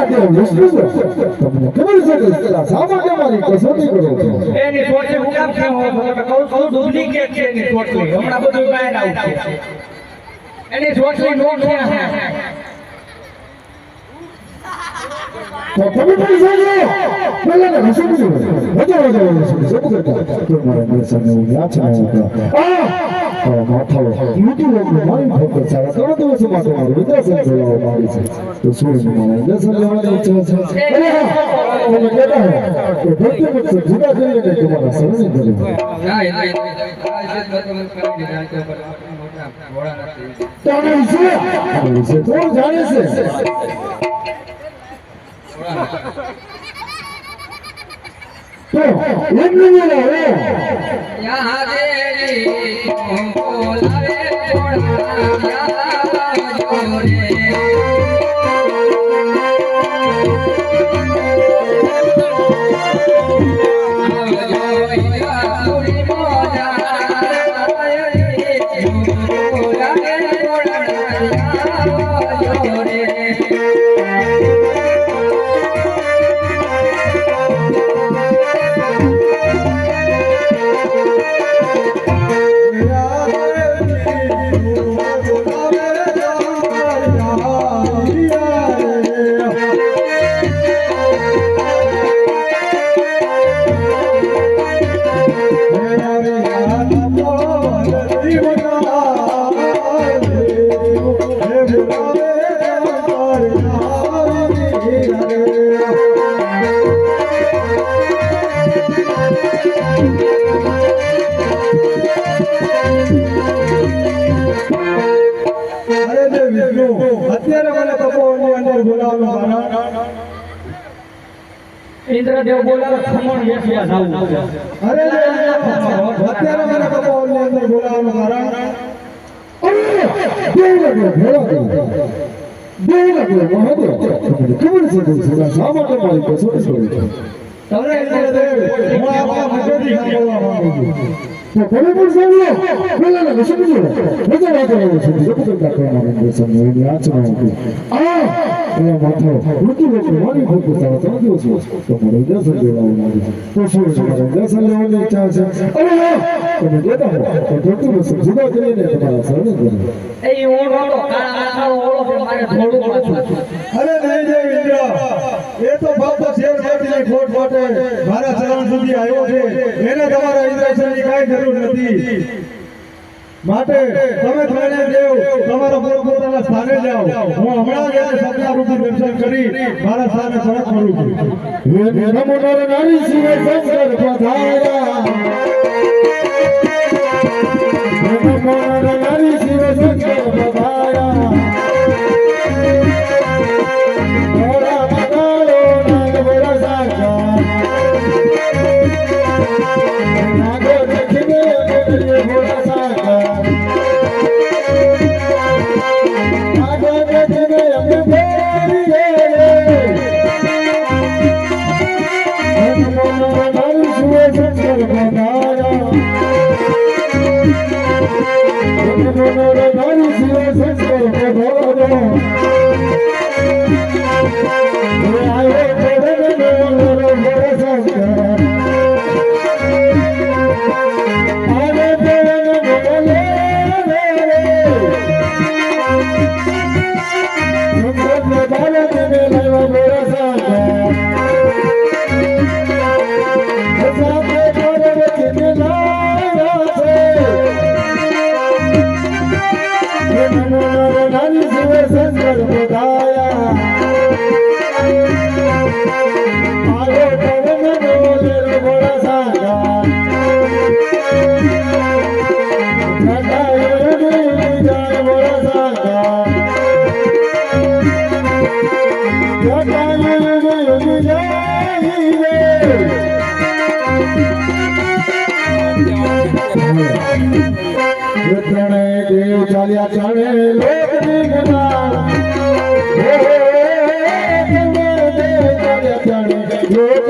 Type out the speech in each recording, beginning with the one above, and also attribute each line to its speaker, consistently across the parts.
Speaker 1: દેવ વિષ્ણુ તમને ખબર છે કે શા માટે મારી કસોટી કરો છો
Speaker 2: એની સોચે હું કામ કેમ હો તો કહું છું ડુપ્લિકેટ છે એની સોચલી હમણાં બધું બહાર આવશે એની સોચલી નો છે
Speaker 1: તો તમે પણ સમજો પેલા ને સમજો વજો સમજો કરતા તો મારે સામે હું યાદ છે માથાઓ યુટ્યુબ ઉપર મારી ફોકસ આવે તો દિવસ માટે મારું વિદ્યાસન બોલાવવા માંગે છે તો શું મને વિદ્યાસન લેવાની ઈચ્છા છે તમે કહેતા હો તો ભક્તિ મુક્ત જુદા કરીને કે તમારા શરણે કરે છે તો જાણે છે तो एमने बोला हो
Speaker 2: यहाँ देरी बोलावे थोड़ा जोरे इंद्रदेव बोला खमण यशिया जाऊ
Speaker 1: अरे અત્યારે મને કપોળની અંદર બોલાવવાનું કારણ દેવ લાગ્યો મહાદેવ ખબર છે શા માટે મારી કસોટી કરી છે તમને ઇન્દ્રદેવ હું આપણા મુખેથી સાંભળવા માંગુ છું તો તમે પણ સાંભળો પેલા ને સમજો મજા લાગે છે જપત કરતા મારે સમજો આચરણ હતું એના માથા મૃત્યુ લોકો મારી ફોકસ આવે તો દિવસ તો મારે દર્શન લેવાનું માંગે છે તો શું છે મારે દર્શન લેવાની ઈચ્છા છે અરે તમે દેતા હો તો ધોતી વસ્તુ જુદા કરીને તમારા શરણે કરો
Speaker 2: એ ઓળો કાળા કાળો ઓળો છે મારે થોડું પાછું
Speaker 1: અરે નહીં દેવ ઇન્દ્ર એ તો ફક્ત શેર માટીની ખોટ માટે મારા ચરણ સુધી આવ્યો છે એને તમારા ઇન્દ્રસનની કાંઈ જરૂર નથી માટે તમે ત્રણે દેવ તમારા પોતાના સ્થાને જાઓ હું હમણાં જ એને સપનારૂપી દર્શન કરી મારા સ્થાને પરત કરું છું નમો નર નારી શિવ શંકર પધાર્યા નમો નર નારી શિવ શંકર પધાર્યા મોરા મગાલો નાગ બોલા સાકા નાગો દેખીને બોલા સાકા देव चालिया चढ़े लोक गुना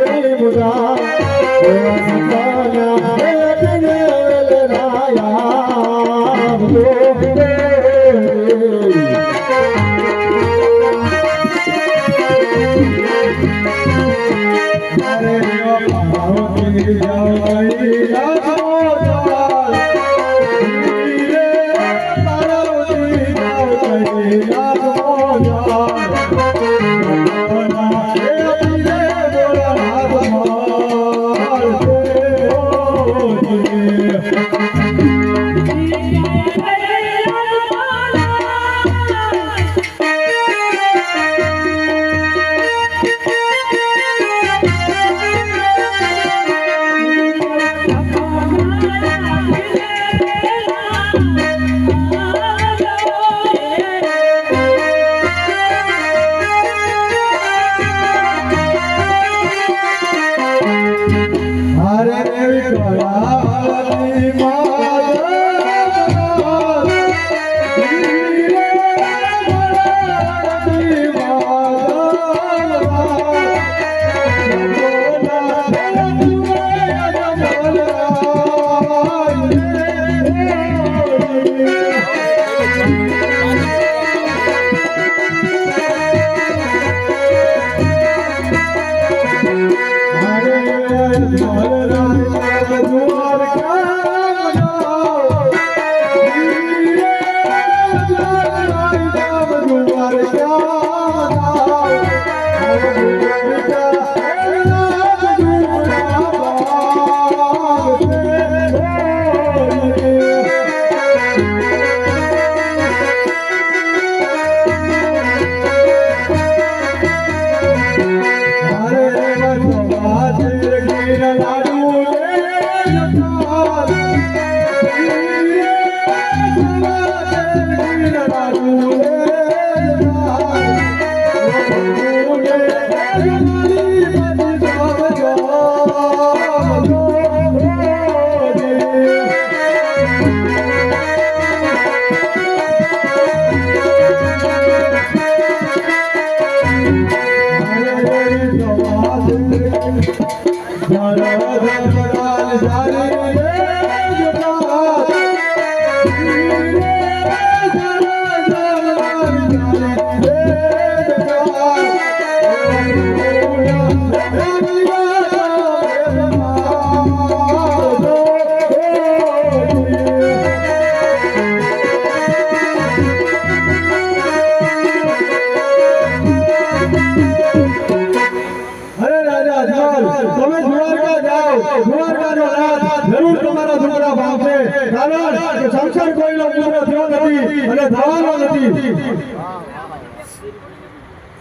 Speaker 1: देव चालिया અરે રાજા અજમલ, તમે દ્વારકા જાઓ, દ્વારકાનો રાજ જરૂર તમારા છોકરા ભાવશે, કારણ કે સંસાર કોઈનો પૂરો થયો નથી અને થવાનો નથી.